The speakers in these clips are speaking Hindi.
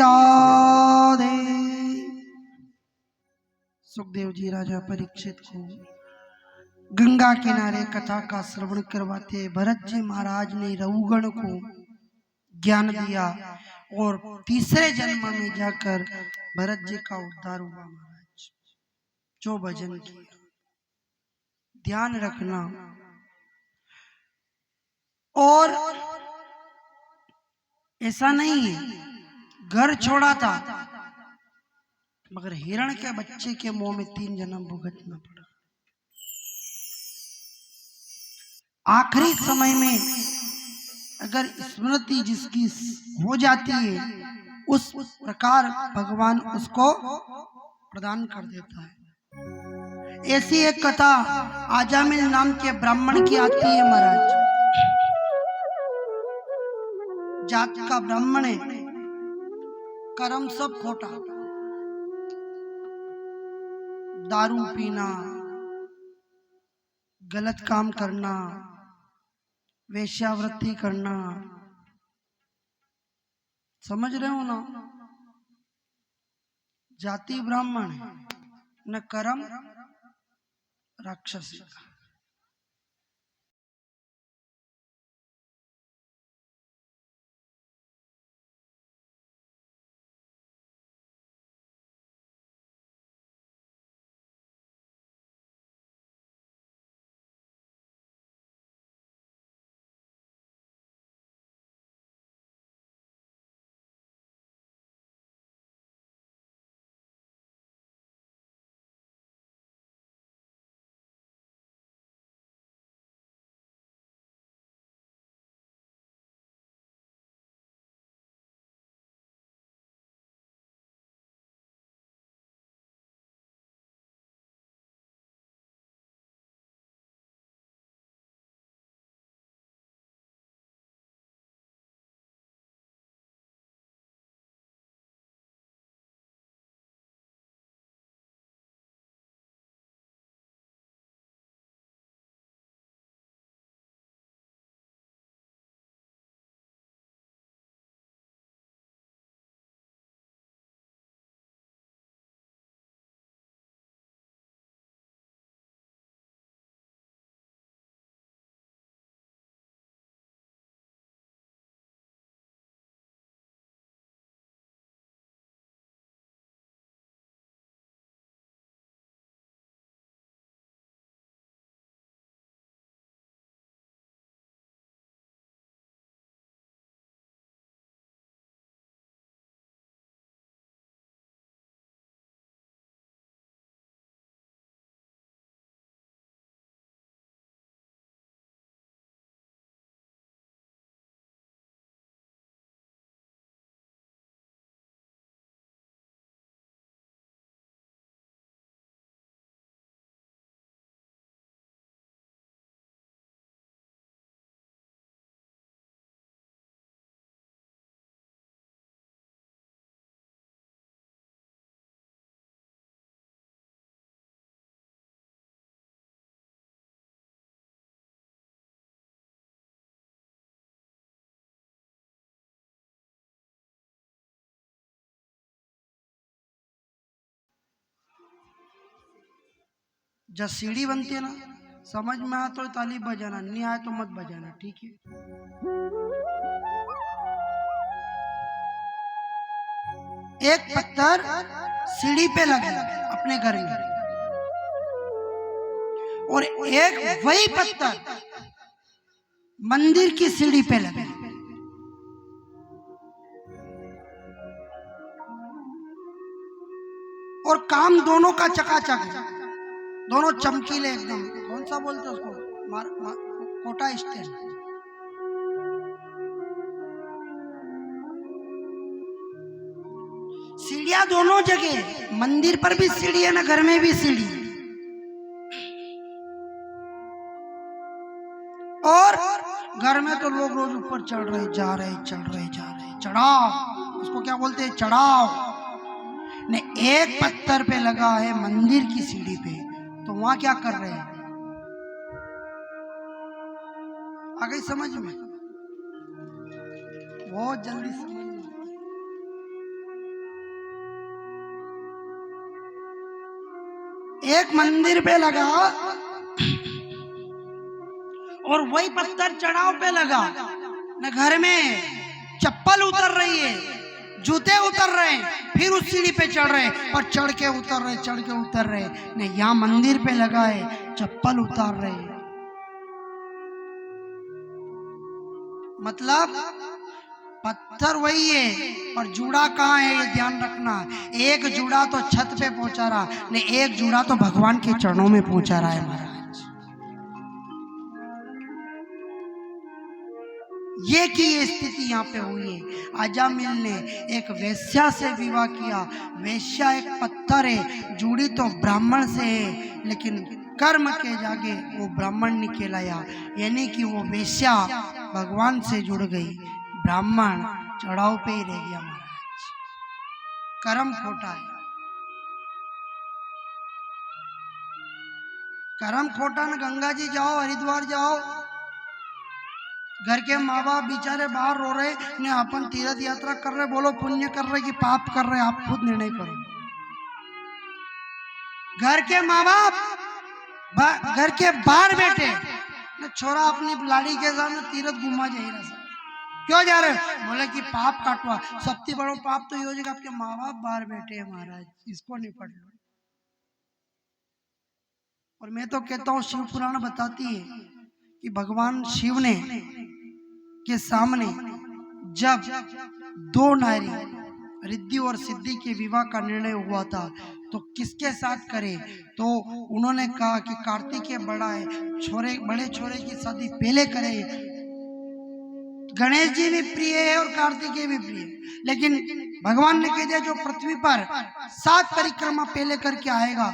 राधे। सुखदेव जी राजा परीक्षित को गंगा किनारे कथा का श्रवण करवाते भरत जी महाराज ने रघुगण को ज्ञान दिया और तीसरे जन्म में जाकर भरत जी का उद्धार हुआ। महाराज जो भजन किया, ध्यान रखना। और ऐसा नहीं है, घर छोड़ा था मगर हिरण के बच्चे के मुंह में 3 जन्म भुगतना पड़ा। आखिरी समय में अगर स्मृति जिसकी हो जाती है उस प्रकार भगवान उसको प्रदान कर देता है। ऐसी एक कथा आजामिल नाम के ब्राह्मण की आती है। महाराज जात का ब्राह्मण है, कर्म सब खोटा, दारू पीना, गलत काम करना, वेश्यावृत्ति करना, समझ रहे हो ना। जाति ब्राह्मण न कर्म राक्षसी का। जब सीढ़ी बनती है ना, समझ में आए तो ताली बजाना, नहीं आए तो मत बजाना, ठीक है। एक पत्थर सीढ़ी पे लगे अपने घर में, और एक वही पत्थर मंदिर की सीढ़ी पे लगे। और काम दोनों का चकाचक है, दोनों चमकीले एकदम। कौन सा बोलते हैं उसको, कोटा स्टाइल। सीढ़ियां दोनों जगह, मंदिर पर भी सीढ़ी है ना, घर में भी सीढ़ी। और घर में तो लोग रोज ऊपर चढ़ रहे जा रहे, चढ़ रहे जा रहे, चढ़ाव उसको क्या बोलते हैं, चढ़ाव। ने एक पत्थर पे लगा है मंदिर की सीढ़ी पे, तो वहां क्या कर रहे हैं। आ गई समझ में, बहुत जल्दी समझ में। एक मंदिर पे लगा और वही पत्थर चढ़ाव पे लगा न, घर में चप्पल उतर रही है, जूते उतर रहे हैं, फिर उस सीढ़ी पे चढ़ रहे हैं और चढ़ के उतर रहे, चढ़ के उतर रहे। नहीं, यहाँ मंदिर पे लगा है, चप्पल उतार रहे हैं। मतलब पत्थर वही है और जूड़ा कहाँ है, ये ध्यान रखना। एक जूड़ा तो छत पे पहुंचा रहा, नहीं एक जूड़ा तो भगवान के चरणों में पहुंचा रहा है महाराज। ये की ये स्थिति यहाँ पे हुई है। अजामिल ने एक वेश्या से विवाह किया। वेश्या एक पत्थर है, जुड़ी तो ब्राह्मण से है, लेकिन कर्म के जागे वो ब्राह्मण नहीं कहलाया, यानी कि वो वेश्या भगवान से जुड़ गई, ब्राह्मण चढ़ाव पे ही रह गया महाराज। कर्म खोटा है, कर्म खोटा न। गंगा जी जाओ, हरिद्वार जाओ, घर के माँ बाप बेचारे बाहर रो रहे ने, अपन तीर्थ यात्रा कर रहे, बोलो पुण्य कर रहे कि पाप कर रहे, आप खुद निर्णय करो। घर के माँ बाप घर के बाहर बैठे ने, छोरा अपनी लाड़ी के सामने तीर्थ घुमा जा रहा, क्यों जा रहे? बोले कि पाप काटवा। सबसे बड़ो पाप तो ये हो जाएगा, आपके माँ बाप बाहर बैठे हैं महाराज, इसको निपट लो। और मैं तो कहता हूँ शिव पुराण बताती है कि भगवान शिव ने के सामने जब दो नारी रिद्धि और सिद्धि के विवाह का निर्णय हुआ था तो किसके साथ करे, तो उन्होंने कहा कि कार्तिकेय बड़ा है, बड़े छोरे की शादी पहले करे। गणेश जी भी प्रिय है और कार्तिकेय भी प्रिय है, लेकिन भगवान ने कह दिया जो पृथ्वी पर 7 परिक्रमा पहले करके आएगा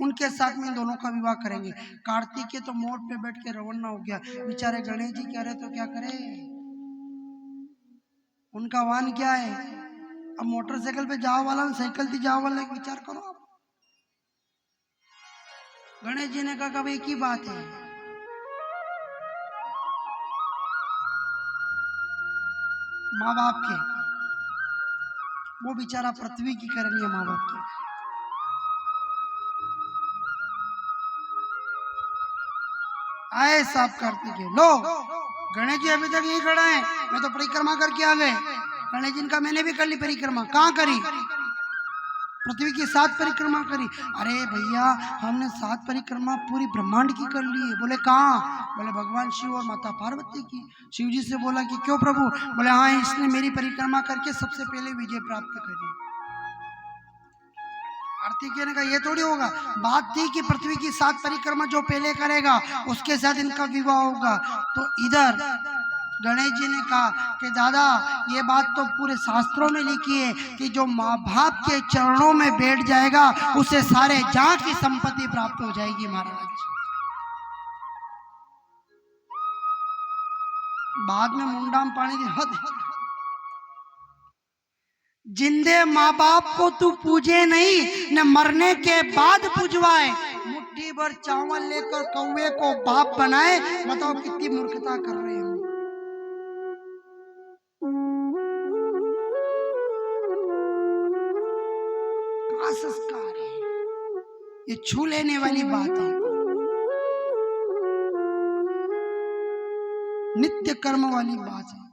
उनके साथ में दोनों का विवाह करेंगे। कार्तिकेय तो मोर पे बैठ के रवाना हो गया, बेचारे गणेश जी कह रहे तो क्या करे, उनका वाहन क्या है? अब मोटरसाइकिल पे जाओ वाला, साइकिल थी जाओ वाला, विचार करो आप। गणेश जी ने कहा कि एक ही बात है, माँ बाप के, वो बेचारा पृथ्वी की करनी है माँ बाप की। आए साफ कार्तिकेय, लो गणेश जी अभी तक यही खड़ा है, मैं तो परिक्रमा करके आ गए। गणेश जी का मैंने भी कर ली परिक्रमा, कहाँ करी? पृथ्वी की 7 परिक्रमा करी। अरे भैया हमने 7 परिक्रमा पूरी ब्रह्मांड की कर ली है। बोले कहाँ? बोले भगवान शिव और माता पार्वती की। शिव जी से बोला कि क्यों प्रभु? बोले हाँ, इसने मेरी परिक्रमा करके सबसे पहले विजय प्राप्त करी। कार्तिकेय ने कहा ये थोड़ी होगा, बात थी कि पृथ्वी की 7 परिक्रमा जो पहले करेगा उसके साथ इनका विवाह होगा। तो इधर गणेश जी ने कहा कि दादा ये बात तो पूरे शास्त्रों में लिखी है कि जो माँ बाप के चरणों में बैठ जाएगा उसे सारे जहां की संपत्ति प्राप्त हो जाएगी महाराज। बाद में मुंडा में पानी दिया, जिंदे माँ बाप को तू पूजे नहीं न मरने के बाद पूजवाए, मुट्ठी भर चावल लेकर कौवे को बाप बनाए, बताओ कितनी मूर्खता कर रहे हैं। क्या संस्कार है, ये छू लेने वाली बात है। नित्य कर्म वाली बात है।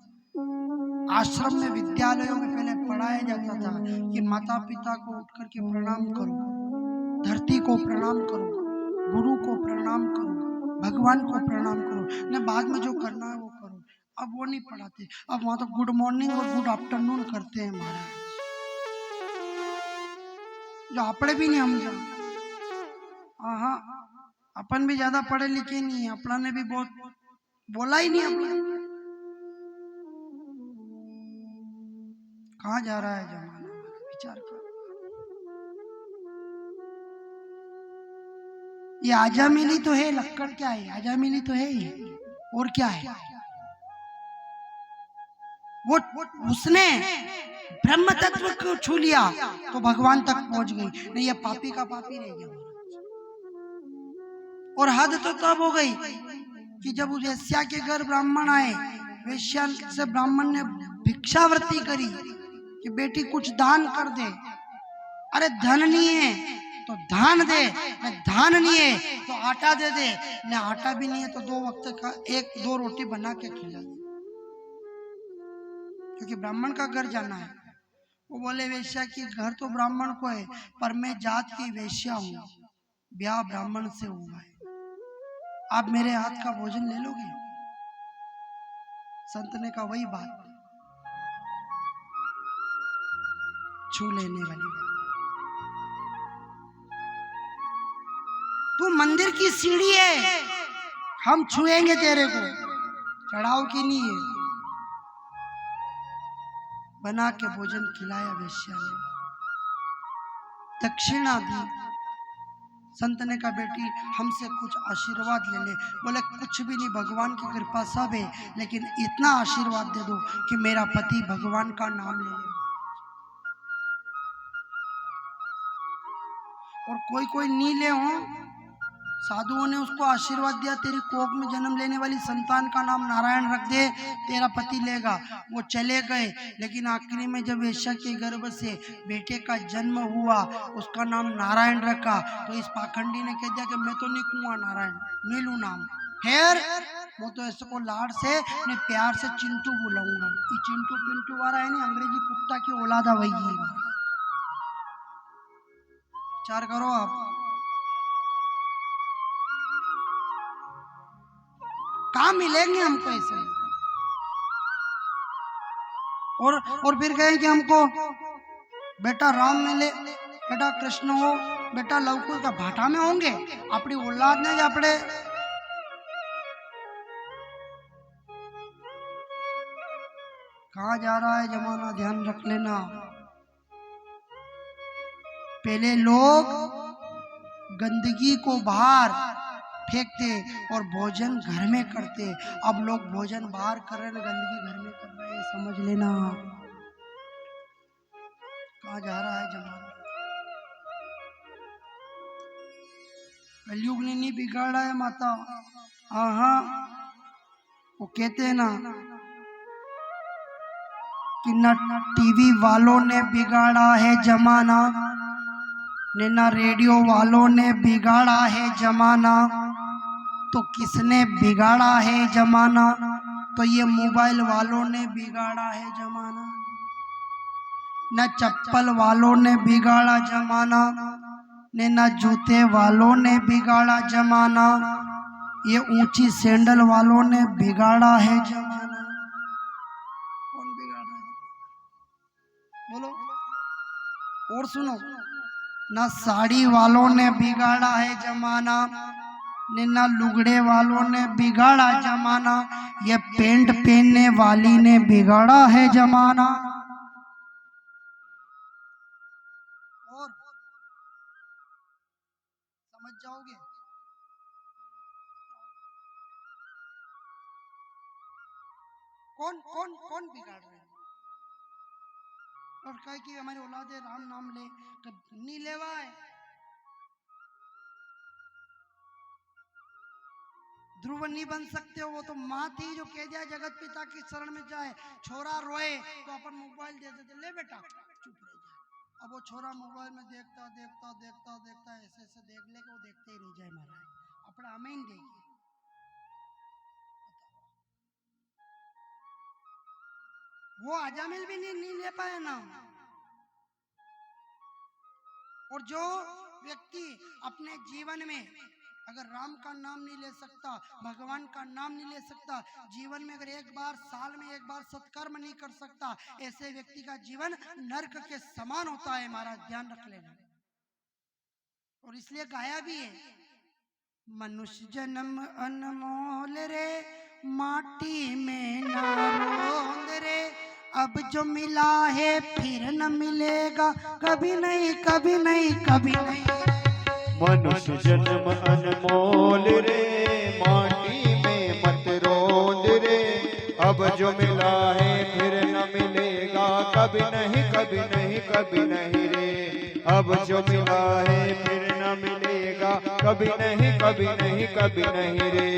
आश्रम में विद्यालयों में पहले पढ़ाया जाता था कि माता पिता को उठ करके प्रणाम करो, धरती को प्रणाम करो, गुरु को प्रणाम करो, भगवान को प्रणाम करो, न बाद में जो करना है वो करो। अब वो नहीं पढ़ाते, अब वहां तो गुड मॉर्निंग और गुड आफ्टरनून करते हैं महाराज, जो आपने भी नहीं समझा। हाँ, अपन भी ज्यादा पढ़े लिखे नहीं है, अपना ने भी बहुत बोला ही नहीं। अपना कहाँ जा रहा है जमाना, विचार करो। ये आजा मिली तो है, लक्कड़ क्या है? आजा मिली तो है ये, और क्या है? वो उसने ब्रह्म तत्व को छू लिया तो भगवान तक पहुंच गई, नहीं ये पापी का पापी रह गया। और हद तो तब हो गई कि जब उस वेश्या के घर ब्राह्मण आए, वेश्या से ब्राह्मण ने भिक्षावृत्ति करी कि बेटी कुछ दान कर दे। अरे धन नहीं है, तो धान दे, न धान नहीं है तो आटा दे दे, न आटा भी नहीं है तो 2 वक्त का 1-2 रोटी बना के खिला दे, क्योंकि ब्राह्मण का घर जाना है। वो बोले वेश्या की घर तो ब्राह्मण को है, पर मैं जात की वेश्या हूँ, ब्याह ब्राह्मण से हुआ है, आप मेरे हाथ का भोजन ले लोगे? संत ने कहा वही बात, छू लेने वाली बात। तू मंदिर की सीढ़ी है, हम छुएंगे तेरे को, चढ़ाव की नहीं है। बना के भोजन खिलाया वेश्या ने, दक्षिणा दी। संत ने कहा बेटी हमसे कुछ आशीर्वाद ले ले। बोले कुछ भी नहीं, भगवान की कृपा सब है, लेकिन इतना आशीर्वाद दे दो कि मेरा पति भगवान का नाम ले ले। और कोई कोई नीले हो, साधुओं ने उसको आशीर्वाद दिया तेरी कोख में जन्म लेने वाली संतान का नाम नारायण रख दे, तेरा पति लेगा। वो चले गए, लेकिन आखिरी में जब वेश्या के गर्भ से बेटे का जन्म हुआ, उसका नाम नारायण रखा। तो इस पाखंडी ने कह दिया कि मैं तो नहीं कहूँगा नारायण, नीलू नाम फिर वो तो ऐसे को लाड से ने प्यार से चिंटू बुलाऊंगा। ये चिंटू पिंटू वाला है नहीं, अंग्रेजी कुत्ता की औलादा वही है। विचार करो आप, कहाँ मिलेंगे हमको ऐसे। और फिर कहें कि हमको बेटा राम मिले, बेटा कृष्ण हो, बेटा लवकुश का भाटा में होंगे, अपनी औलाद ने अपने कहाँ जा रहा है जमाना, ध्यान रख लेना। पहले लोग गंदगी को बाहर फेंकते और भोजन घर में करते, अब लोग भोजन बाहर कर रहे हैं, गंदगी घर में कर रहे हैं, समझ लेना कहाँ जा रहा है जमाना। कलयुग ने नहीं बिगाड़ा है माता, हाँ वो कहते हैं ना कि न टीवी वालों ने बिगाड़ा है जमाना, न रेडियो वालों ने बिगाड़ा है जमाना, तो किसने बिगाड़ा है जमाना? तो ये मोबाइल वालों ने बिगाड़ा है जमाना। न चप्पल वालों ने बिगाड़ा जमाना, न जूते वालों ने बिगाड़ा जमाना, ये ऊंची सैंडल वालों ने बिगाड़ा है जमाना। कौन बिगाड़ा है? बोलो। और सुनो, न साड़ी वालों ने बिगाड़ा है जमाना, न लुगड़े वालों ने बिगाड़ा जमाना, ये पेंट पहनने वाली ने बिगाड़ा है जमाना। और समझ जाओगे। कौन कौन कौन बिगाड़ रहे हैं? और कहे कि हमारी औलादे राम नाम ले, कब नहीं लेवा है। ध्रुव नहीं बन सकते हो, वो तो माँ थी जो कह दिया जगत पिता की शरण में जाए। छोरा रोए तो अपन मोबाइल दे देते, ले बेटा चुप रह जा। अब वो छोरा मोबाइल में देखता देखता देखता देखता ऐसे ऐसे देख ले कि वो देखते ही रह जाए महाराज, अपना हमें ही देखिए। वो अजामिल भी नहीं ले पाए ना। और जो व्यक्ति अपने जीवन में अगर राम का नाम नहीं ले सकता, भगवान का नाम नहीं ले सकता, जीवन में अगर एक बार साल में एक बार सत्कर्म नहीं कर सकता, ऐसे व्यक्ति का जीवन नरक के समान होता है महाराज, ध्यान रख लेना। और इसलिए गाया भी है, मनुष्य जन्म अनमोल रे, माटी में ना रोंद रे, अब जो मिला है फिर न मिलेगा, कभी नहीं कभी नहीं कभी नहीं। मनुष्य जन्म अनमोल रे, माटी में मत रोंद रे, अब जो मिला है फिर न मिलेगा, कभी नहीं कभी नहीं कभी नहीं रे, अब जो मिला है फिर न मिलेगा, कभी नहीं कभी नहीं कभी नहीं रे।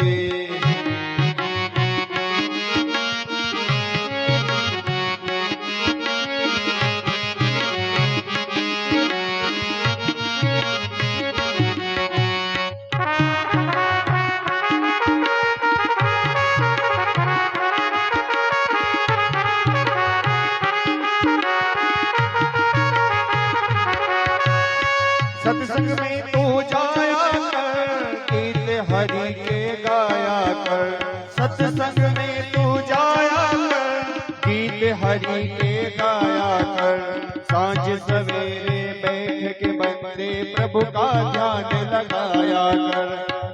हरि के गाया कर। सांझ सवेरे बैठ के बंदे प्रभु का ध्यान लगाया कर।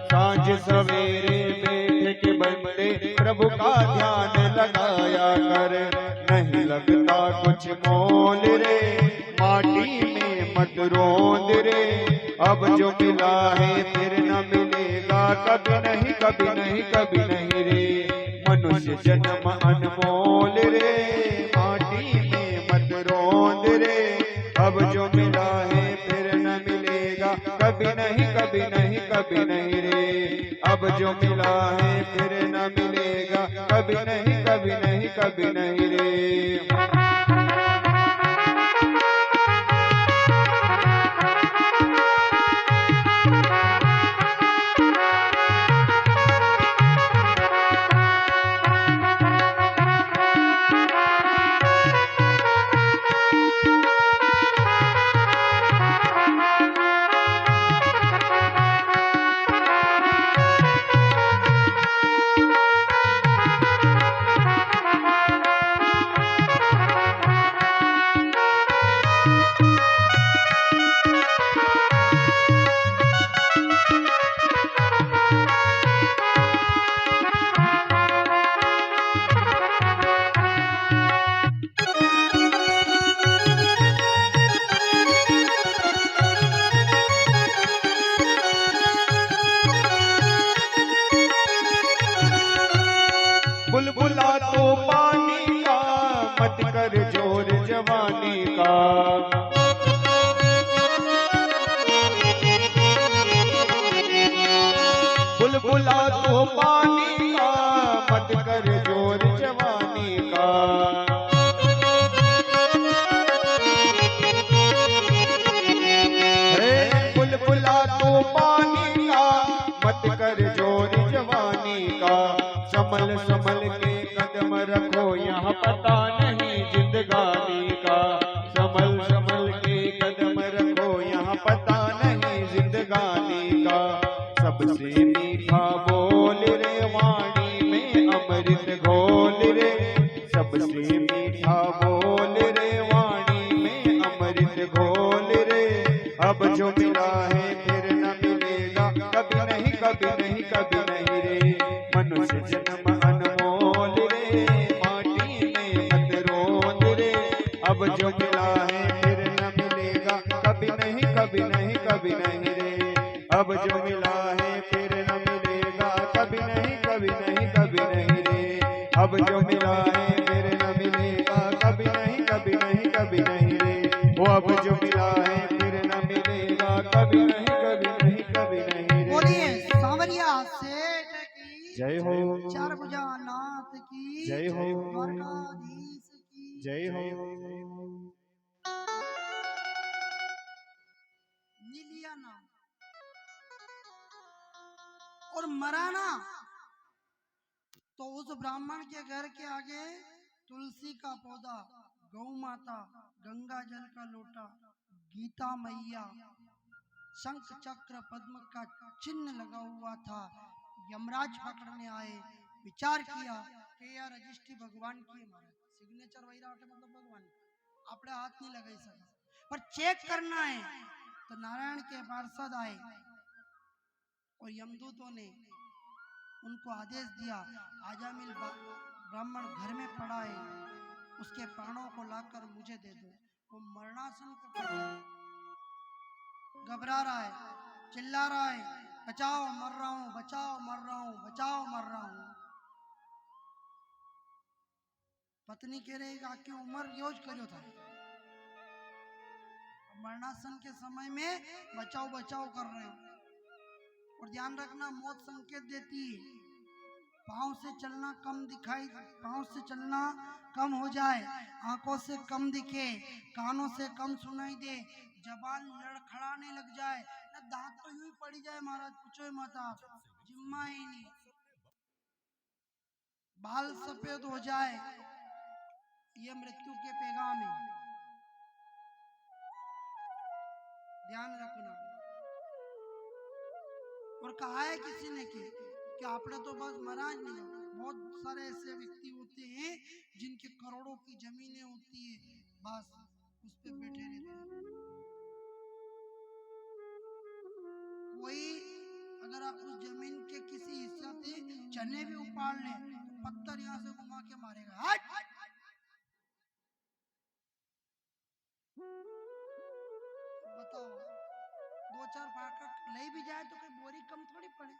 सांझ सवेरे बैठ के बंदे प्रभु का ध्यान लगाया कर। नहीं लगता कुछ मोल रे, माटी में मत रोंद रे। अब जो मिला है फिर न मिलेगा, कभी नहीं कभी नहीं कभी नहीं रे। मनुष्य जन्म अनमोल रे, माटी में मत रोंद रे। अब जो मिला है फिर न मिलेगा, कभी नहीं कभी नहीं कभी नहीं रे। अब जो मिला है फिर न मिलेगा, कभी नहीं कभी नहीं कभी नहीं रे। बुलबुला तो पानी का, मत कर जोर जवानी का। बुलबुला तो पानी का, मत कर जोर जवानी का। बुलबुला तो पानी का, मत कर जोर जवानी का। संभल संभल के कदम रखो, यहाँ पता नहीं जिंदगानी का। संभल संभल के कदम रखो, यहाँ पता नहीं जिंदगानी का। सबसे मीठा बोल रे, वाणी में अमृत घोल रे। सबसे मीठा बोल रे, वाणी में अमृत घोल रे। अब जो मिला है फिर न मिलेगा, कभी नहीं कभी नहीं कभी नहीं रे। मनुष्य जन्म अनमोल रे, माटी में मत रोंद रे। अब जो मिला है फिर न मिलेगा, कभी नहीं कभी नहीं कभी नहीं रे। अब जो मिला है फिर न मिलेगा, कभी नहीं कभी नहीं कभी नहीं रे। अब जो मिला है फिर न मिलेगा, कभी नहीं कभी नहीं कभी नहीं रे। वो अब जो मिला है फिर न मिलेगा, कभी नहीं कभी नहीं कभी नहीं रे। बोलिए सांवरिया सेठ की जय हो, चार भुजा नाथ की जय हो, द्वारकाधीश की जय हो। नीलिया नाम और मराना तो उस ब्राह्मण के घर के आगे तुलसी का पौधा, गौ माता, गंगा जल का लोटा, गीता मैया, शंख चक्र पद्म का चिन्ह लगा हुआ था। यमराज पकड़ने आए, विचार किया कि यार रजिस्ट्री भगवान की हमारा सिग्नेचर वही रहा मतलब भगवान अपने हाथ नहीं लगाई सका, पर चेक करना है। तो नारायण के पार्षद आए और यमदूतों ने उनको आदेश दिया, आजामिल ब्राह्मण घर में पड़ा है, उसके प्राणों को लाकर मुझे दे दो। वो मरणासन पर पड़ा है, घबरा रहा है, चिल्ला रहा है, बचाओ मर रहा हूं, बचाओ मर रहा हूं, बचाओ मर रहा हूं। पत्नी कह रही कि उम्र योज करो था, मरणासन के समय में बचाओ बचाओ कर रहे हो। और ध्यान रखना, मौत संकेत देती है, पांव से चलना कम दिखाई, पांव से चलना कम हो जाए, आंखों से कम दिखे, कानों से कम सुनाई दे, जबान लड़खड़ाने लग जाए, ना दांत तो यूं ही पड़ी जाए महाराज, पूछो मत आप, जिम्मा ही नहीं, बाल सफेद हो जाए, ये मृत्यु के पैगाम है, ध्यान रखना। और कहा है किसी ने कि आपने तो बस महाराज नहीं बहुत सारे ऐसे व्यक्ति होते हैं जिनके करोड़ों की जमीनें होती है, बस उस पे बैठे रहते हैं। कोई अगर आप उस जमीन के किसी हिस्से से चने भी उपाड़ ले तो पत्थर यहाँ से घुमा के मारेगा। हट! बताओ, दो चार फाका ले भी जाए तो कोई बोरी कम थोड़ी पड़े।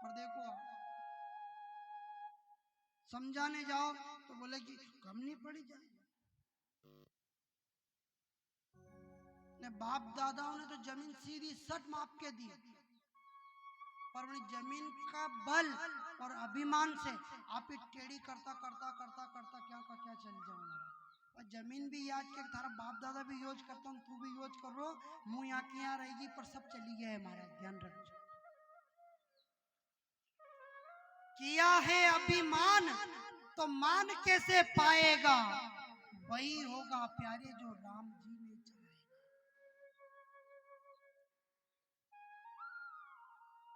पर देखो, समझाने जाओ तो बोले कि कम नहीं पड़ी जाए। बाप दादाओं ने तो जमीन सीधी सट माप के दी, पर अपनी जमीन का बल और अभिमान से आप ही टेढ़ी करता करता करता करता क्या का क्या चल जाऊंगा। और जमीन भी याद के थारा बाप दादा भी यूज करता हूँ, तू भी यूज कर रो, मुंह यहाँ की यहाँ रहेगी पर सब चली गया है। हमारा ध्यान रखो, किया है अभिमान तो मान कैसे पाएगा, वही होगा प्यारे जो राम जी ने चलाएगा।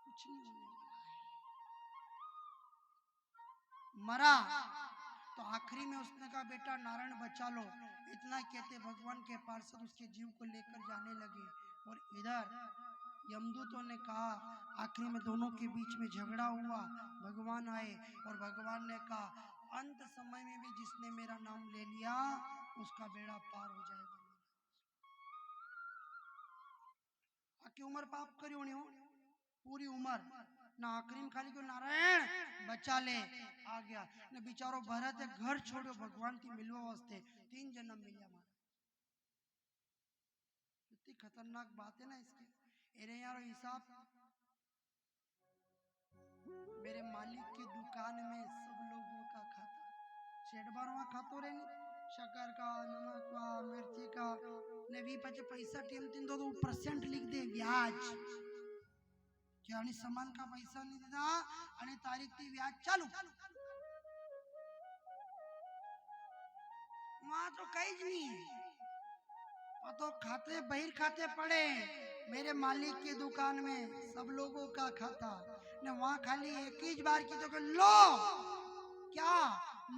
कुछ नहीं होने वाला है। मरा तो आखिरी में उसने कहा बेटा नारायण बचा लो, इतना कहते भगवान के पार्षद उसके जीव को लेकर जाने लगे। और इधर यमदूतों ने कहा, आखिरी में दोनों के बीच में झगड़ा हुआ, भगवान आए और भगवान ने कहा अंत समय में भी जिसने मेरा नाम ले लिया उसका बेड़ा पार हो जाएगा। आखी उम्र पाप करी होनी हो, पूरी उम्र ना आखिरी में खाली क्यों नारायण बचा ले आ गया ने बेचारो भरत है घर छोड़ो भगवान की मिलवा वास्ते 3 जन्म मिलिया। हमारा कितनी खतरनाक बात है ना इसकी। अरे यार हिसाब, मेरे मालिक की दुकान में सब लोगों का खाता, शेडबारवा खातो रे शक्कर का, नमक का, मिर्ची का ने भी पैसा टीम 3 दो 2% लिख दे ब्याज क्या, आणि सामान का पैसा नहीं देता आणि तारीख ती व्याज चालू। वहां तो कहीं नहीं है, तो खाते बहिर खाते पड़े मेरे मालिक की दुकान में सब लोगों का खाता ने, वहां खाली एक ही बार की तो लो क्या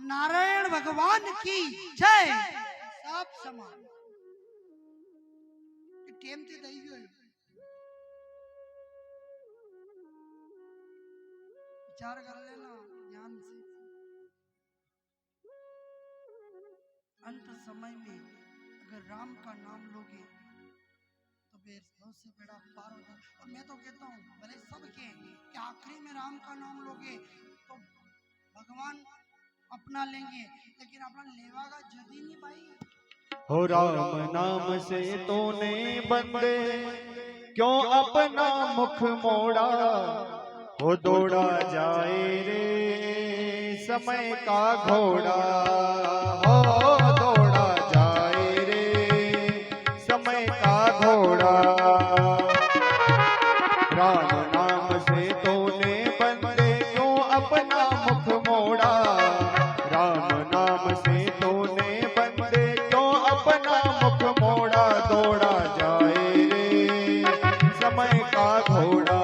नारायण भगवान की जय सब समान टेम थी दई गयो। विचार कर लेना ध्यान से, अंत समय में अगर राम का नाम लोगे तो बहुत से बेड़ा पार होगा। और मैं तो कहता हूँ भले सब के कि आखिरी में राम का नाम लोगे तो भगवान अपना लेंगे, लेकिन अपना लेवागा जदी नहीं भाई। हो राम नाम से तूने बंदे क्यों अपना मुख मोड़ा, हो दौड़ा जाए रे समय का घोड़ा, हो दौड़ा जाए रे समय का घोड़ा। राम नाम से तूने बंदे क्यों अपना मुख मोड़ा, राम नाम से तूने बंदे क्यों अपना मुख मोड़ा, दौड़ा जाए रे समय का घोड़ा,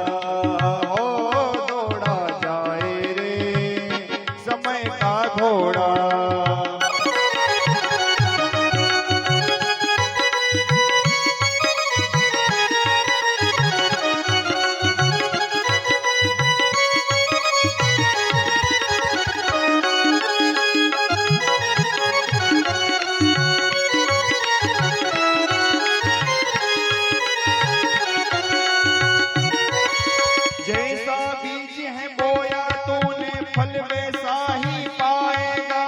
हो दौड़ा जाए रे समय का घोड़ा। जैसा बीज है बोया तूने फल वैसा ही पाएगा,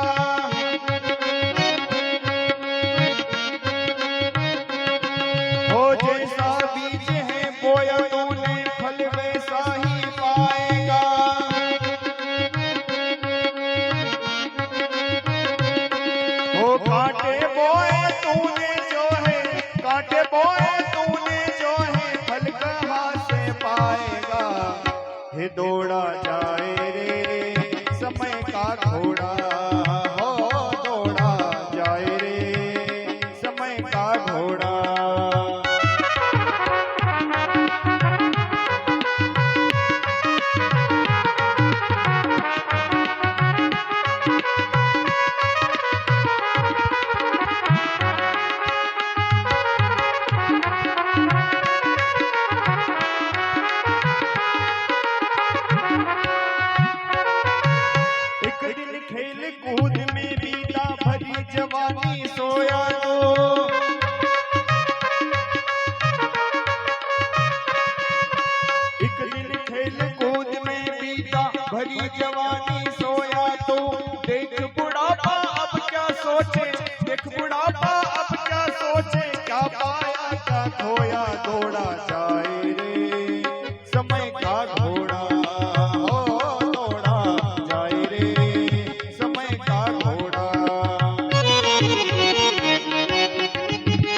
हो जैसा बीज है बोया तूने फल वैसा ही पाएगा। हो कांटे बोए तूने जो है, कांटे बोए तूने जो है फल कहाँ से पाएगा, हे दौड़ा जाए रे समय का घोड़ा, हो दौड़ा जाए रे समय का घोड़ा। सोया तो एक दिन खेल कूद में बीता भरी जवानी सोया तो देख बुढ़ापा अब क्या सोचे, देख बुढ़ापा अब क्या सोचे, क्या पाया क्या खोया, दौड़ा जाए रे समय का घोड़ा, ओ दौड़ा जाए रे समय का घोड़ा। बोले सियावर रामचंद्र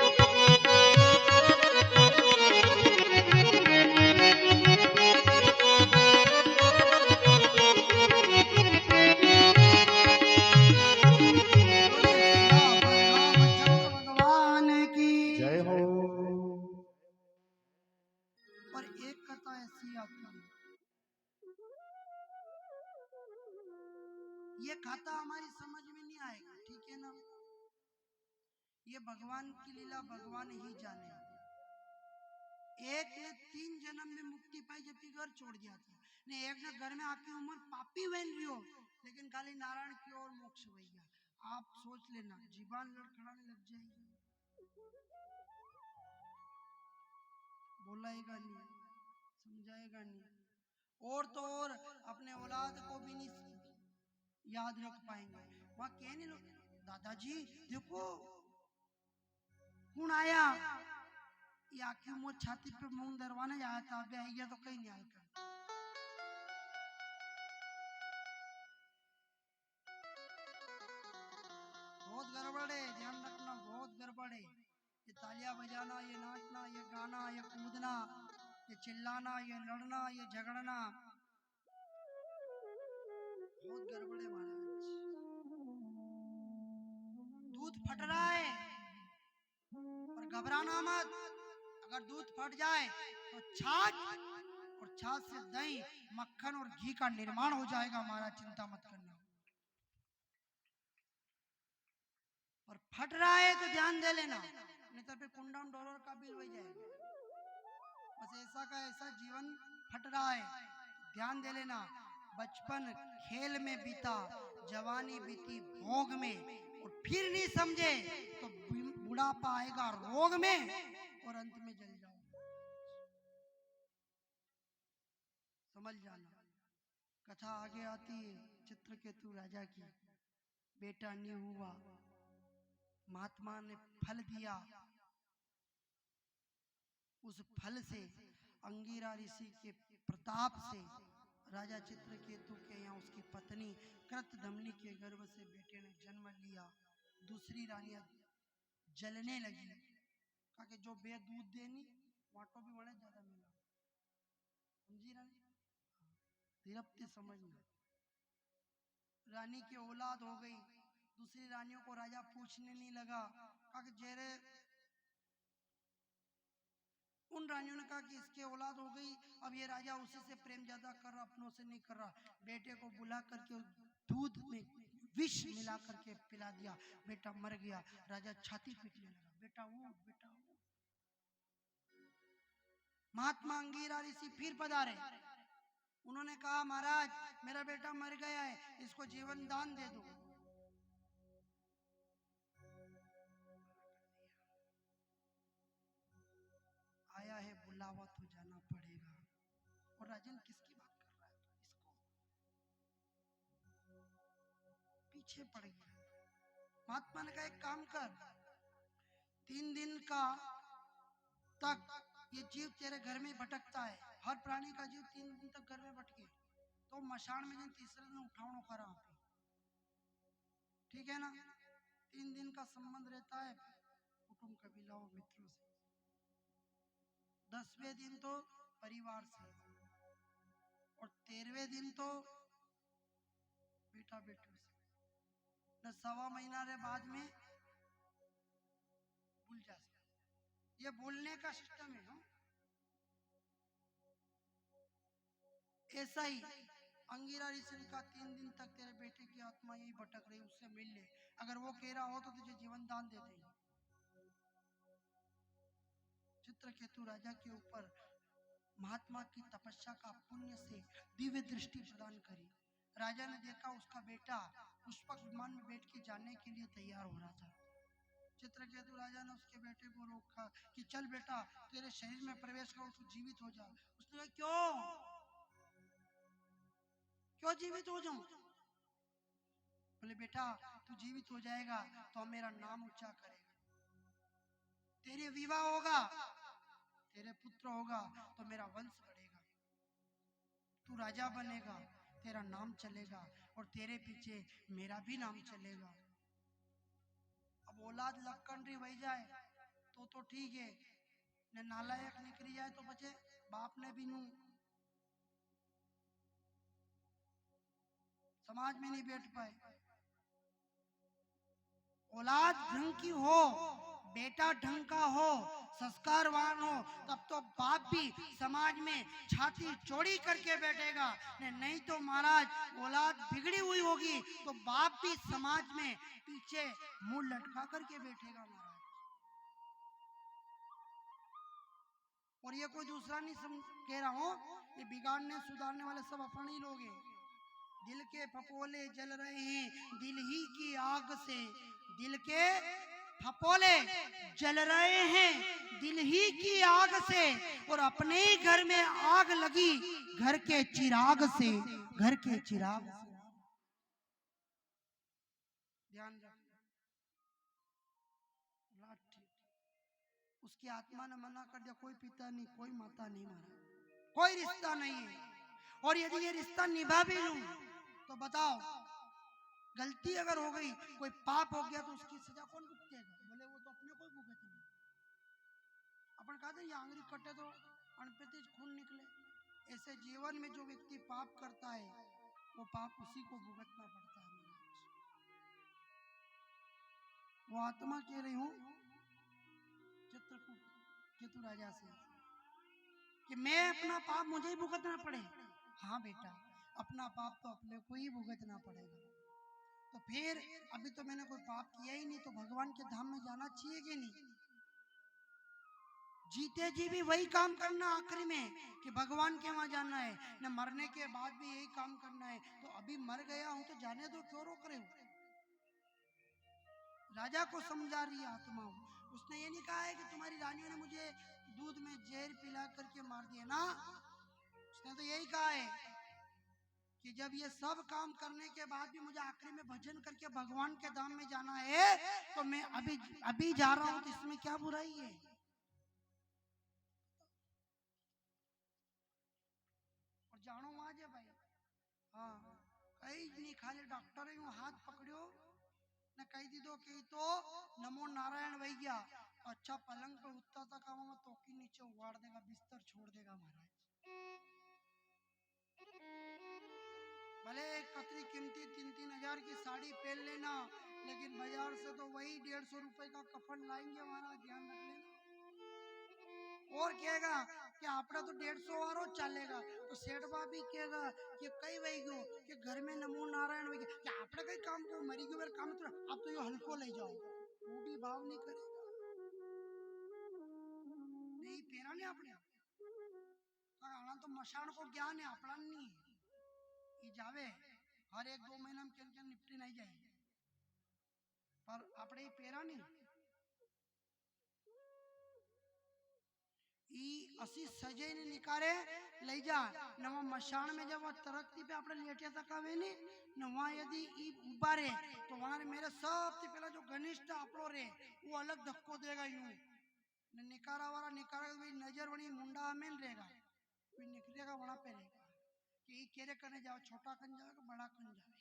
भगवान की। जय हो। और एक कथा ऐसी आती है, ये कथा हमारी समझ में नहीं आएगा, ठीक है ना। ये भगवान की लीला भगवान ही जाने। एक ने 3 जन्म में मुक्ति पाई जबकि घर छोड़ दिया था, ने एक ने घर में आती उम्र पापी बन रही हो लेकिन खाली नारायण की ओर मोक्ष हो गया। आप सोच लेना, जीवान लड़खड़ाने लग जाएगी, बोलाएगा नहीं, समझाएगा नहीं, और तो और अपने औलाद को भी नहीं याद रख पाएंगे। वहां कहने लो दादाजी देखो कौन आया, ये आखिर मोर छाती पे मुंह दरवाने आया था, अबे आइया तो कहीं नहीं आया। बहुत गड़बड़ है, ध्यान रखना, बहुत गड़बड़ है। ये तालियां बजाना, ये नाचना, ये गाना, ये कूदना, ये चिल्लाना, ये लड़ना, ये झगड़ना, बहुत गड़बड़ है महाराज। दूध फट रहा है और घबराना मत, अगर दूध फट जाए तो छाछ और छाछ से दही, मक्खन और घी का निर्माण हो जाएगा महाराज, चिंता मत करना। और फट रहा है तो ध्यान दे लेना, नहीं तो फिर कुंडम डॉलर का बिल हो जाएगा। बस ऐसा का ऐसा जीवन फट रहा है, ध्यान दे लेना। बचपन खेल में बीता, जवानी बीती भोग में, और फिर नहीं समझे तो बुढ़ापा आएगा रोग में और अंत में जल जाओ। समझ जाना। कथा आगे आती है चित्रकेतु राजा की। बेटा नहीं हुआ, महात्मा ने फल दिया, उस फल से अंगिरा ऋषि के प्रताप से राजा चित्रकेतु के यहाँ उसकी पत्नी कृतधमनी के गर्भ से बेटे ने जन्म लिया। दूसरी रानियां जलने लगी, कहा कि जो बे दूध देनी वाटो भी बड़े ज्यादा मिला। समझी रानी, धीरप्ति समझना। रानी की औलाद हो गई, दूसरी रानियों को राजा पूछने नहीं लगा, कहा कि जेरे उन रानियों ने कहा कि इसके औलाद हो गई, अब ये राजा उसी से प्रेम ज्यादा कर रहा, अपनों से नहीं कर रहा। बेटे को बुला करके दूध में विष मिला करके पिला दिया, बेटा मर गया। राजा छाती पीटने लगा, बेटा वो बेटा वो। महात्मा अंगिरा ऋषि फिर पधारे, उन्होंने कहा महाराज मेरा बेटा मर गया है, इसको जीवन दान दे दो। आया है बुलावा तो जाना पड़ेगा। और राजन किसकी बात कर रहा है, तो इसको पीछे पड़ गया। महात्मा ने कहा एक काम कर, 3 दिन का तक ये जीव तेरे घर में भटकता है, हर प्राणी का जीव 3 दिन तक घर में भटके, तो मशान में दिन तीसरे दिन उठावनो करा, ठीक है ना। 3 दिन का संबंध रहता है कुटुंब कबीलाओं मित्रों से, 10वें दिन तो परिवार से, और 13वें दिन तो बेटा बेटों से। न 1.25 महीना रे बाद में भूल जा सकते, ये भूलने का सिस्टम है ना। ऐसा ही अंगिरा ऋषि का 3 दिन तक तेरे बेटे की आत्मा यही भटक रही, उससे मिल ले, अगर वो कह रहा हो तो तुझे जीवन दान दे देंगे। चित्रकेतु राजा के ऊपर महात्मा की तपस्या का पुण्य से दिव्य दृष्टि प्रदान करी। राजा ने देखा उसका बेटा पुष्पक विमान में बैठ के जाने के लिए तैयार हो रहा था। केतु राजा ने उसके बेटे को रोका कि चल बेटा तेरे शरीर में प्रवेश करो, तू जीवित हो जा। उसने कहा क्यों जीवित हो जाऊं? बोले बेटा तू जीवित हो जाएगा तो मेरा नाम ऊंचा करेगा, तेरे विवाह होगा, तेरे पुत्र होगा तो मेरा वंश बढ़ेगा, तू राजा बनेगा, तेरा नाम चलेगा और तेरे पीछे मेरा भी नाम चलेगा। अब औलाद लक्कन रही वही जाए तो ठीक है, न नालायक निकली जाए तो बचे, बाप ने भी नू समाज में नहीं बैठ पाए। औलाद ढंग की हो, बेटा ढंग का हो, संस्कारवान हो, तब तो बाप भी समाज में छाती चौड़ी करके बैठेगा। नहीं तो महाराज औलाद बिगड़ी हुई होगी तो बाप भी समाज में पीछे मुंह लटका करके बैठेगा महाराज। और ये कोई दूसरा नहीं कह रहा हूं, ये बिगाड़ने सुधारने वाले सब अपने ही लोग हैं। दिल के फपोले जल रहे हैं दिल ही की आग से, दिल के फपोले जल रहे हैं दिल ही की आग से, और अपने ही घर में आग लगी घर के चिराग से, घर के चिराग से। ध्यान रखना। उसकी आत्मा ने मना कर दिया, कोई पिता नहीं, कोई माता नहीं, मारा कोई रिश्ता नहीं है। और यदि ये रिश्ता निभा भी लूं तो बताओ गलती अगर हो गई, कोई पाप हो गया तो उसकी सजा कौन भुगतेगा? बोले वो तो अपने को ही भुगतेंगे। अपन कहते हैं ये आंगली कटे तो अनपेते खून निकले। ऐसे जीवन में जो व्यक्ति पाप करता है वो पाप उसी को भुगतना पड़ता है। वो आत्मा कह रही हूं चित्रकूट केतु राजा से कि मैं अपना पाप मुझे ही भुगतना पड़े। हाँ बेटा अपना पाप तो अपने को ही भुगतना पड़ेगा। तो फिर अभी तो मैंने कोई पाप किया ही नहीं तो भगवान के धाम में जाना चाहिए कि नहीं? जीते जी भी वही काम करना आखिरी में कि भगवान के वहां जाना है, न मरने के बाद भी यही काम करना है। तो अभी मर गया हूं तो जाने दो, क्यों रोक रहे हो? राजा को समझा रही है आत्मा। उसने ये नहीं कहा है कि तुम्हारी रानियों ने मुझे दूध में जहर पिला करके मार दिया ना, उसने तो यही कहा है कि जब ये सब काम करने के बाद भी मुझे आखिरी में भजन करके भगवान के धाम में जाना है तो मैं अभी जा रहा हूं, तो इसमें क्या बुराई है? और जानो वहां जे भाई, हाँ कई नहीं खाली डॉक्टर यूं हाथ पकड़ियो न कही दी दो कि तो नमो नारायण भैया, तो अच्छा पलंग पे उठता था काम में तो की नीचे उगाड़ देगा, बिस्तर छोड़ देगा महाराज। भले कतरी कीमती 3-3 हजार की साड़ी पहन लेना, लेकिन बाजार से तो वही 150 रुपए का कफन लाएंगे महाराज, ध्यान रख लेना। और कहेगा कि आपने तो 150 वारो चलेगा, तो सेठ बाबी कहेगा कि कई वही गयो कि घर में नमो नारायण वही कि आपने कई काम को मरी गयो काम तो आप तो ये हल्को ले जाओ, वो भी भाव नहीं करेगा। नहीं पेरा नहीं आपने आना तो मशान को ज्ञान है, अपना नहीं ये जावे हर 1-2 महीना में क्या निपटी नहीं जाए, पर अपने ही पेरा नहीं असी सजे ने निकारे ले जा न वो मशान में जब वो तरक्ति पे अपने लेटे तक आवे नहीं न वहाँ यदि ई उबारे तो वहाँ मेरे सबसे पहला जो घनिष्ठ आपलो रे वो अलग धक्को देगा यूं न निकारा वाला निकारा भी नजर वनी मुंडा में रहेगा, फिर निकलेगा वहाँ पे रहेगा कि केरे करने जाओ, छोटा कन जाएगा बड़ा कन जाए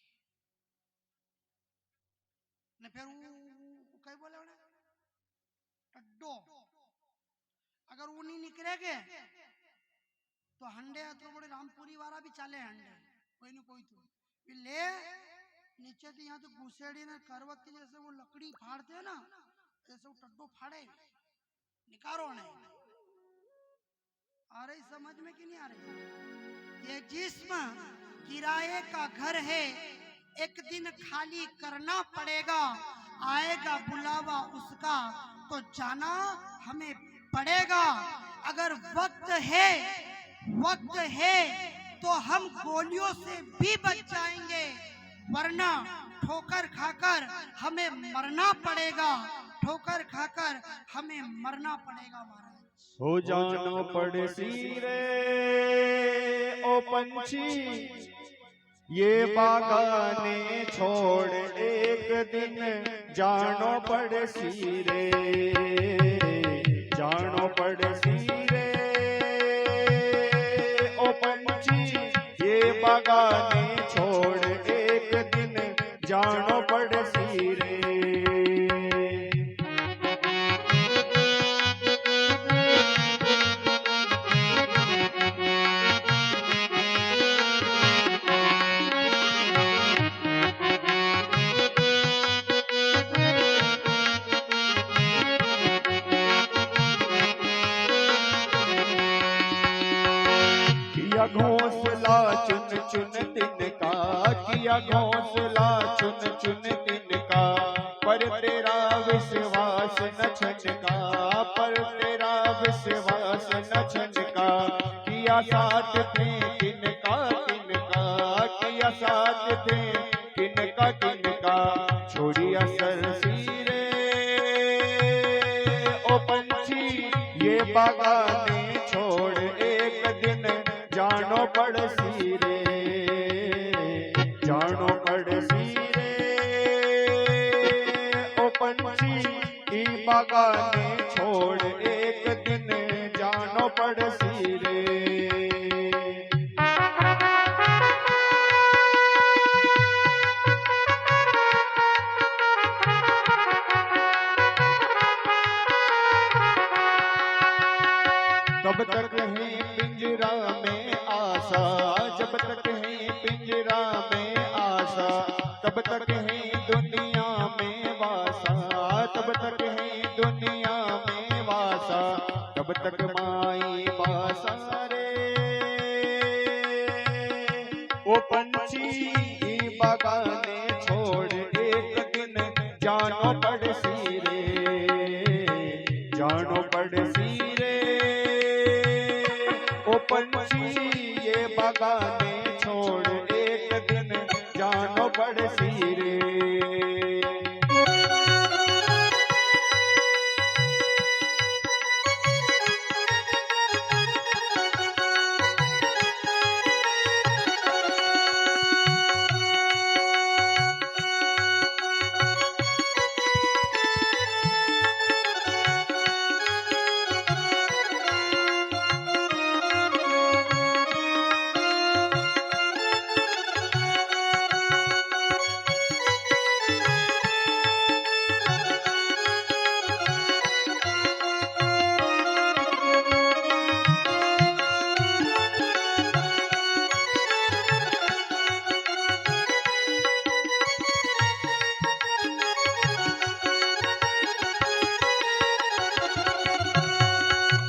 न फिर वो कई बोले उन्हें टड्डो, अगर वो नहीं निकलेगे तो हंडे तो बड़े रामपुरी वाला भी चले हंडे कोई न कोई तो ले नीचे तो यहाँ तो घुसेड़ी ने करवत की जैसे वो लकड़ी फाड़ते हैं ना, ऐसे वो टड्डो फाड़े निकारो ने। आ रही समझ में कि नहीं आ रही? ये जिस्म किराए का घर है, एक दिन खाली करना पड़ेगा, आएगा बुलावा उसका तो जाना हमें पड़ेगा। अगर वक्त है तो हम गोलियों से भी बच जाएंगे, वरना ठोकर खाकर हमें मरना पड़ेगा, ठोकर खा भटकाकर हमें मरना पड़ेगा महाराज। हो जानो पड़सी रे ओ पंछी, ये बागाने छोड़ एक दिन जानो पड़सी रे, जानो पड़सी रे ओ पंछी, ये बागाने छोड़ एक दिन जानो पड़सी रे। किया घोंसला चुन चुन तिनका, किया घोंसला चुन चुन तिनका, पर तेरा विश्वास न छनका, पर तेरा विश्वास न छनका। किया साथ थे तिनका तिनका, किया साथ थे तिनका तिनका, छोड़िया सरसी रे ओ पंछी, ये बागाने छोड़ एक दिन जानो पड़सी रे, जानो पड़सी रे ओ पंछी, ई बागाने छोड़ एक दिन जानो पड़सी रे। तब तक है पिंजरा में आशा, जब तक है पिंजरा में आशा, तब तक है दुनिया में वासा, तब तक है दुनिया में वासा, तब तक माई बासा रे ओ पंछी, बागाने छोड़ एक दिन जानो पड़सी रे, जानो पड़सी रे ओ पंछी, ये बागाने छोड़ एक दिन जानो पड़सी रे।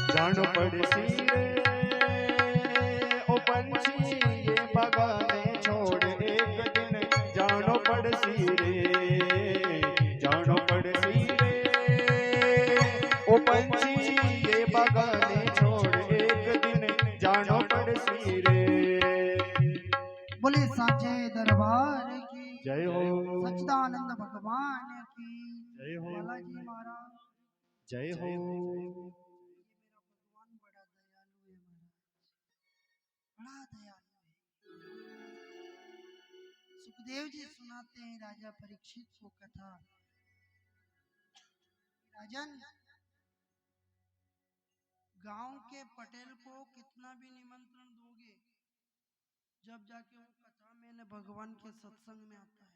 जानो पड़सी रे ओ पंछी, ये बागाने छोड़ एक दिन जानो पड़सी रे, जानो पड़सी रे ओ पंछी, ये बागाने छोड़ एक दिन जानो पड़सी रे। बोले साचे दरबार की जय हो, सच्चिदानंद भगवान की जय हो, बालाजी महाराज जय हो। मेरा भगवान बड़ा दयालु है महाराज, बड़ा दयालु है। सुखदेव जी सुनाते हैं राजा परीक्षित को कथा। राजन, गांव के पटेल को कितना भी निमंत्रण दोगे, जब जाके वो कथा में न भगवान के सत्संग में आता है,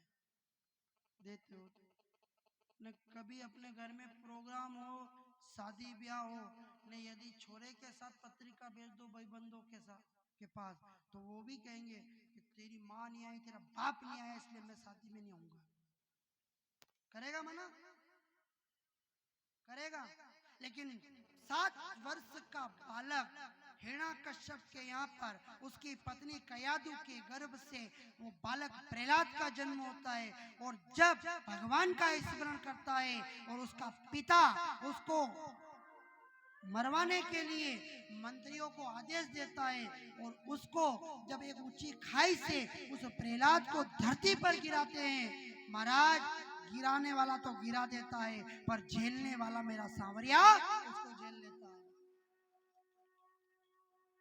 देते हो न कभी अपने घर में प्रोग्राम हो, शादी ब्याह हो, न यदि छोरे के साथ पत्रिका भेज दो भाईबंधों के साथ के पास, तो वो भी कहेंगे कि तेरी माँ नहीं आई, तेरा बाप नहीं आया, इसलिए मैं शादी में नहीं आऊंगा। करेगा मना? करेगा। लेकिन 7 वर्ष का बालक हिरण्याकश्यप के यहाँ पर उसकी पत्नी कयादु के गर्भ से वो बालक प्रहलाद का जन्म होता है, और जब भगवान का स्मरण करता है और उसका पिता उसको मरवाने के लिए मंत्रियों को आदेश देता है, और उसको जब एक ऊंची खाई से उस प्रहलाद को धरती पर गिराते हैं, महाराज गिराने वाला तो गिरा देता है, पर झेलने वाला मेरा सांवरिया उसको झेल लेता है।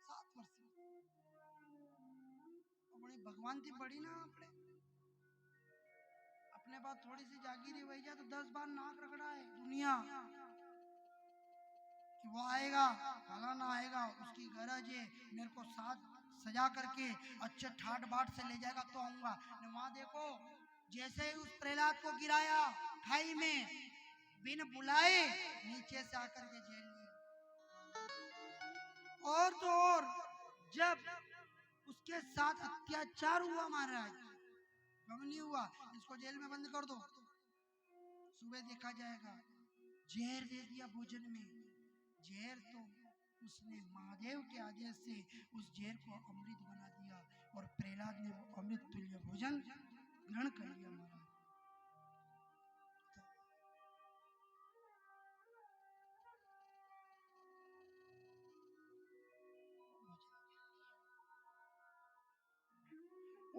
7 वर्ष अपनी भगवान थी बड़ी ना अपने पास थोड़ी सी जागीरी वही जा तो 10 बार नाक रगड़ा है दुनिया कि वो आएगा फलाना आएगा, उसकी गरज है, मेरे को साथ सजा करके अच्छे ठाट बाट से ले जाएगा तो आऊंगा। वहां देखो जैसे ही उस प्रहलाद को गिराया खाई में, बिन बुलाए नीचे से आकर के जेल लिया। और तो और जब उसके साथ अत्याचार हुआ महाराज, कम नहीं हुआ, इसको जेल में बंद कर दो, सुबह देखा जाएगा, जहर दे दिया भोजन में। जहर तो उसने महादेव के आदेश से उस जहर को अमृत बना दिया और प्रहलाद ने वो अमृत तुल्य भोजन ग्रहण कर लिया महाराज।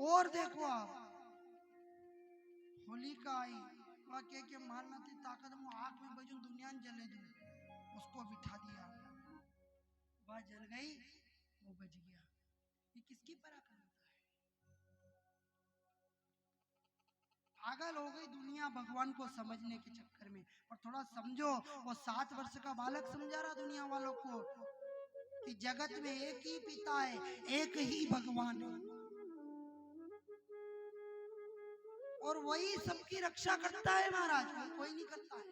और देखो आप होलिका आई के मारना थी ताकत में आग में बजूं दुनिया जले दूं, उसको बिठा दिया, वह जल गई वो बच गया। ये किसकी पराक्रमता है? पागल हो गई दुनिया भगवान को समझने के चक्कर में। और थोड़ा समझो, वो 7 वर्ष का बालक समझा रहा दुनिया वालों को कि जगत में एक ही पिता है, एक ही भगवान है और वही सबकी रक्षा करता है महाराज, कोई नहीं करता है।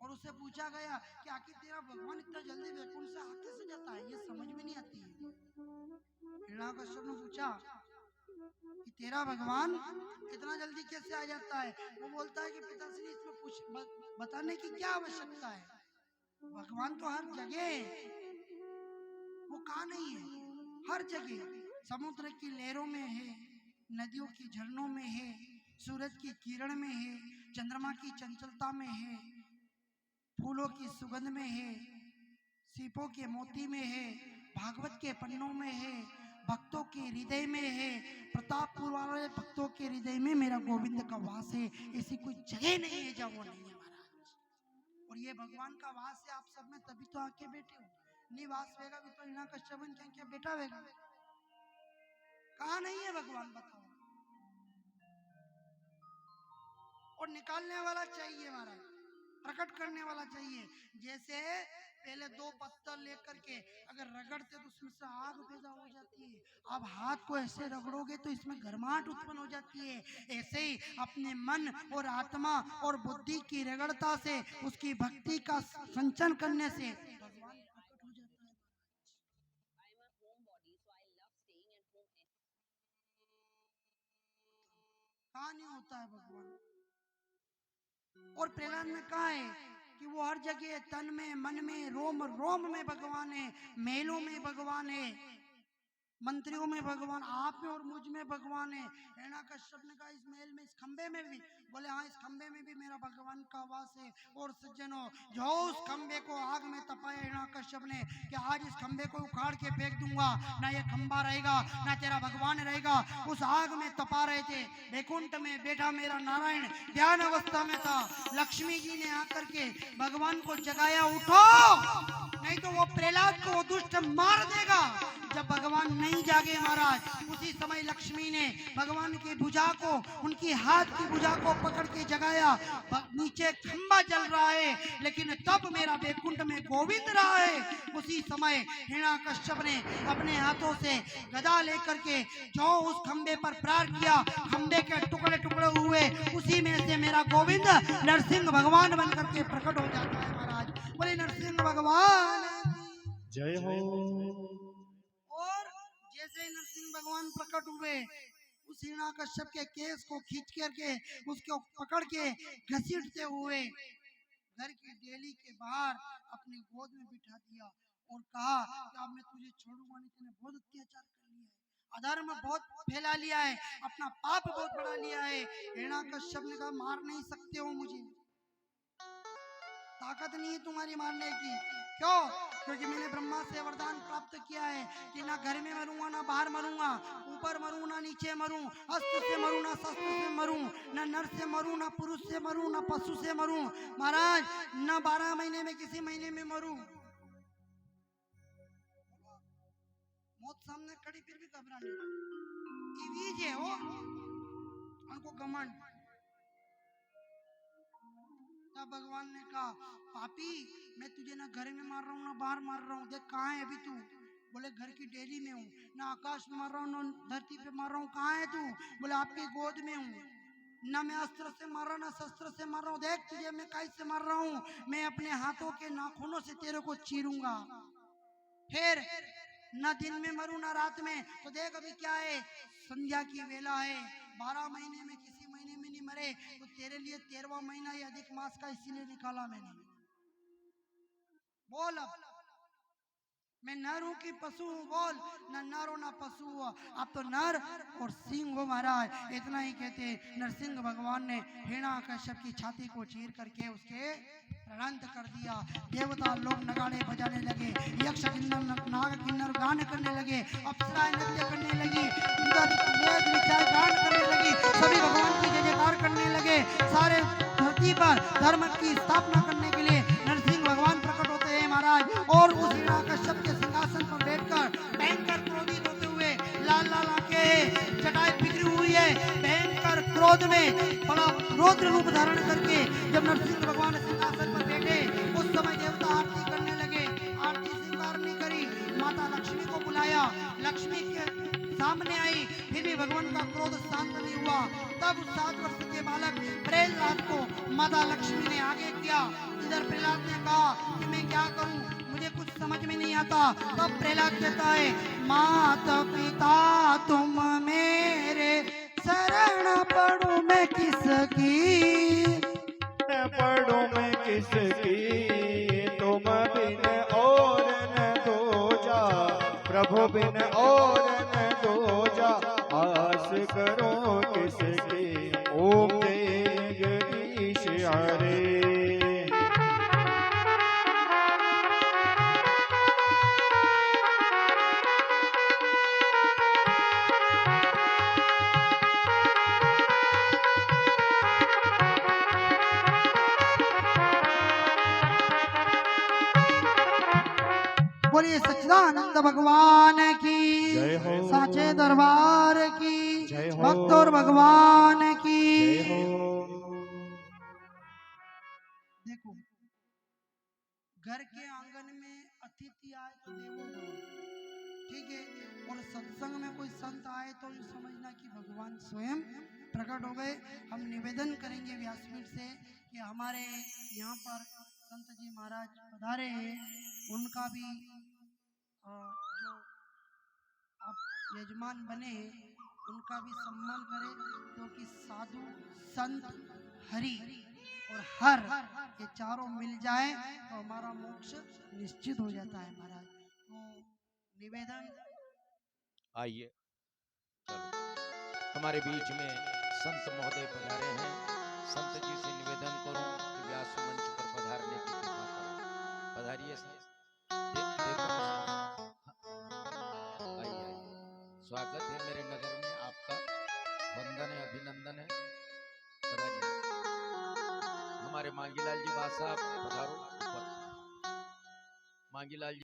और उससे पूछा गया कि आखिर तेरा भगवान इतना जल्दी वैकुंठ से आके से जाता है, ये समझ में नहीं आती है। हिरण्यकश्यप ने पूछा कि तेरा भगवान इतना जल्दी कैसे आ जाता है? वो बोलता है कि पिताश्री इसमें पूछ बताने की क्या आवश्यकता है, भगवान तो हर जगह है, वो कहाँ नहीं है, हर जगह। समुद्र की लहरों में है, नदियों की झरनों में है, सूरज की किरण में है, चंद्रमा की चंचलता में है, फूलों की सुगंध में है, सीपों के मोती में है, भागवत के पन्नों में है, भक्तों के हृदय में है, प्रतापपुर वाले भक्तों के हृदय में मेरा गोविंद का वास है। ऐसी कोई जगह नहीं है जहाँ वो नहीं है महाराज। और ये भगवान का वास है आप सब में, तभी तो आके बैठे हो। नहीं वास वेगा भी तो हिरण्यकश्यप क्या बेटा वेगा, कहाँ नहीं है भगवान बताओ। और निकालने वाला चाहिए महाराज, प्रकट करने वाला चाहिए। जैसे पहले 2 पत्थर लेकर के अगर रगड़ते तो उसमें से आग पैदा हो जाती है, अब हाथ को ऐसे रगड़ोगे तो इसमें गर्माहट उत्पन्न हो जाती है। ऐसे ही अपने मन और आत्मा और बुद्धि की रगड़ता से, उसकी भक्ति का संचन करने से भगवान प्रकट हो जाता है। कहाँ नहीं होता है भगवान। और प्रहलाद ने कहा है कि वो हर जगह तन में, मन में, रोम रोम में भगवान है, महलों में भगवान है, मंत्रियों में भगवान, आप में और मुझ में भगवान है। हिरण्यकश्यप ने कहा इस महल में, इस खंबे में भी, बोले हाँ इस खंबे में भी मेरा भगवान का वास है। और सज्जनों जो उस खंबे को आग में तपाया हिरण्यकश्यप ने कि आज इस खंबे को उखाड़ के फेंक दूंगा, ना ये खंबा रहेगा ना तेरा भगवान रहेगा। उस आग में तपा रहे थे, वैकुंठ में बैठा मेरा नारायण ध्यान अवस्था में था। लक्ष्मी जी ने आकर के भगवान को जगाया, उठो नहीं तो वो प्रहलाद को दुष्ट मार देगा। जब भगवान नहीं जागे महाराज, उसी समय लक्ष्मी ने भगवान की भुजा को, उनकी हाथ की भुजा को पकड़ के जगाया। नीचे खंबा जल रहा है लेकिन तब मेरा वैकुंठ में गोविंद रहा है। उसी समय हिरण्यकश्यप ने अपने हाथों से गदा लेकर के जो उस खंबे पर प्रहार किया, खंबे के टुकड़े टुकड़े हुए, उसी में से मेरा गोविंद नरसिंह भगवान बनकर के प्रकट हो जाता है महाराज। बोले नरसिंह भगवान जय हो। और जैसे ही नरसिंह भगवान प्रकट हुए, उस हिरण्यकश्यप के केस को खींच करके उसको पकड़ के घसीटते हुए घर की डेली के बाहर अपनी गोद में बिठा दिया और कहा कि अब मैं तुझे छोड़ूंगा नहीं, तूने बहुत अत्याचार कर लिया है, अधर्म बहुत फैला लिया है, अपना पाप बहुत बढ़ा लिया है। हिरण्यकश्यप ने कहा मार नहीं सकते हो मुझे, ताकत नहीं है तुम्हारी मारने की। क्यों? क्योंकि मैंने ब्रह्मा से वरदान प्राप्त किया है कि ना घर में मरूंगा ना बाहर मरूंगा, ऊपर मरूं ना नीचे मरूं, अस्त्र से मरूं ना शस्त्र से मरूं, ना नर से मरूं ना पुरुष से मरूं ना पशु से मरूं महाराज, ना 12 महीने में किसी महीने में मरूं। मौत सामने खड़ी फिर भी घबराने इवीज है वो, उनको घमंड। तब भगवान ने कहा पापी मैं तुझे ना घर में मार रहा हूँ ना बाहर मार रहा हूँ, देख कहाँ है अभी तू? बोले घर की डेली में हूँ, ना आकाश में मार रहा हूँ ना धरती पे मार रहा हूँ, कहाँ है तू? बोले आपकी गोद में हूँ, ना मैं अस्त्र से मार रहा हूँ ना शस्त्र से मार रहा हूँ, देख तुझे मैं कैसे मार रहा हूँ, मैं अपने हाथों के नाखूनों से तेरे को चीरूंगा। फिर न दिन में मरूं ना रात में, तो देख अभी क्या है, संध्या की वेला है, 12 महीने में किसी महीने में नहीं मरे, तो तेरे लिए 13वां महीना ये अधिक मास का इसीलिए निकाला मैंने। बोल अब मैं नर हूं कि पशु हूं? बोल न नर हो ना पशु हो, आप तो नर और सिंह हो महाराज। इतना ही कहते नरसिंह भगवान ने हिरण्याकश्यप की छाती को चीर करके उसके प्राणांत कर दिया। देवता लोग नगाड़े बजाने लगे, यक्ष किन्नर नाग किन्नर गान करने लगे, अप्सराएं नृत्य करने लगी, गान करने लगी, सभी भगवान की जय जयकार करने लगे। सारे धरती पर धर्म की स्थापना करने के लिए नरसिंह भगवान प्रकट होते हैं महाराज। और उस हिरण्याकश्यप के सिंहासन पर बैठकर भयंकर क्रोधित होते हुए लाल लाल आंखें, चटाई बिखरी हुई है, भयंकर क्रोध में बड़ा रौद्र रूप धारण करके जब नरसिंह भगवान सिंहासन पर बैठे, उस समय देवता आरती करने लगे। आरती स्वीकार नहीं करी, माता लक्ष्मी को बुलाया, लक्ष्मी के सामने आई, फिर भी भगवान का क्रोध शांत नहीं हुआ। तब उस 7 वर्ष के बालक प्रहलाद को माता लक्ष्मी ने आगे किया। इधर प्रहलाद ने कहा कि मैं क्या करूं, मुझे कुछ समझ में नहीं आता। तब प्रहलाद कहता है माता पिता तुम मेरे, शरण पढ़ूं मैं किसकी? पढ़ूं मैं किसकी, तुम बिन और न दूजा, प्रभु बिन और न दूजा, आस करो किसकी, ओम जगदीश हरे। बोलिए सच्चिदानंद भगवान की जय हो। साचे दरबार की जय हो। भक्तों भगवान की। जय हो। देखो घर के आंगन में अतिथि आए तो देवो भव, ठीक है, और सत्संग में कोई संत आए तो ये समझना कि भगवान स्वयं प्रकट हो गए। हम निवेदन करेंगे व्यासपीठ से कि हमारे यहाँ पर संत जी महाराज पधारे हैं, उनका भी जो आप यजमान बने उनका भी सम्मान करें, क्योंकि साधु संत हरि और हर ये चारों मिल जाए तो हमारा मोक्ष निश्चित हो जाता है महाराज। तो निवेदन आइए चलो हमारे बीच में संत महोदय पधारे हैं। संत जी से निवेदन करूं कि व्यास मंच पर पधारने की कृपा करें। पधारिए संत। आइए स्वागत है मेरे नगर में आपका, वंदन है, अभिनंदन है। पधारिए हमारे मांगीलाल जी बादशाह, पधारो ऊपर। मांगीलाल जी